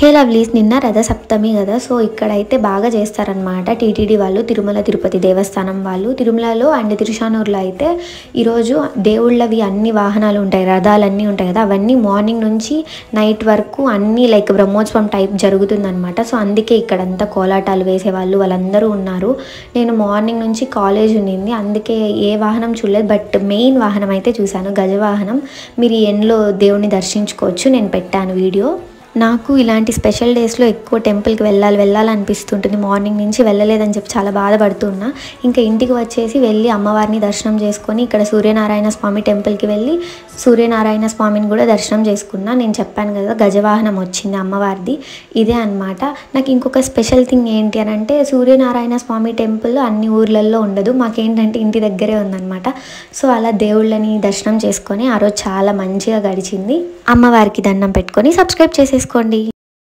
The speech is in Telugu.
హే లవ్లీస్, నిన్న రథసప్తమి కదా. సో ఇక్కడైతే బాగా చేస్తారనమాట టీటీడీ వాళ్ళు, తిరుమల తిరుపతి దేవస్థానం వాళ్ళు. తిరుమలలో అండ్ తిరుచానూరులో అయితే ఈరోజు దేవుళ్ళవి అన్ని వాహనాలు ఉంటాయి, రథాలన్నీ ఉంటాయి కదా, అవన్నీ మార్నింగ్ నుంచి నైట్ వరకు అన్నీ లైక్ బ్రహ్మోత్సవం టైప్ జరుగుతుందనమాట. సో అందుకే ఇక్కడంతా కోలాటాలు వేసేవాళ్ళు వాళ్ళందరూ ఉన్నారు. నేను మార్నింగ్ నుంచి కాలేజ్ ఉండింది, అందుకే ఏ వాహనం చూడలేదు. బట్ మెయిన్ వాహనం అయితే చూశాను, గజవాహనం. మీరు ఈ ఎండ్లో దేవుణ్ణి దర్శించుకోవచ్చు, నేను పెట్టాను వీడియో. నాకు ఇలాంటి స్పెషల్ డేస్లో ఎక్కువ టెంపుల్కి వెళ్ళాలనిపిస్తుంటుంది. మార్నింగ్ నుంచి వెళ్ళలేదని చెప్పి చాలా బాధపడుతున్నా. ఇంకా ఇంటికి వచ్చేసి వెళ్ళి అమ్మవారిని దర్శనం చేసుకొని ఇక్కడ సూర్యనారాయణ స్వామి టెంపుల్కి వెళ్ళి సూర్యనారాయణ స్వామిని కూడా దర్శనం చేసుకున్నా. నేను చెప్పాను కదా గజవాహనం వచ్చింది అమ్మవారిది, ఇదే అనమాట. నాకు ఇంకొక స్పెషల్ థింగ్ ఏంటి అని అంటే, సూర్యనారాయణ స్వామి టెంపుల్ అన్ని ఊర్లలో ఉండదు, మాకేంటంటే ఇంటి దగ్గరే ఉందన్నమాట. సో అలా దేవుళ్ళని దర్శనం చేసుకొని ఆ రోజు చాలా మంచిగా గడిచింది. అమ్మవారికి దండం పెట్టుకొని సబ్స్క్రైబ్ చేసేసుకోండి.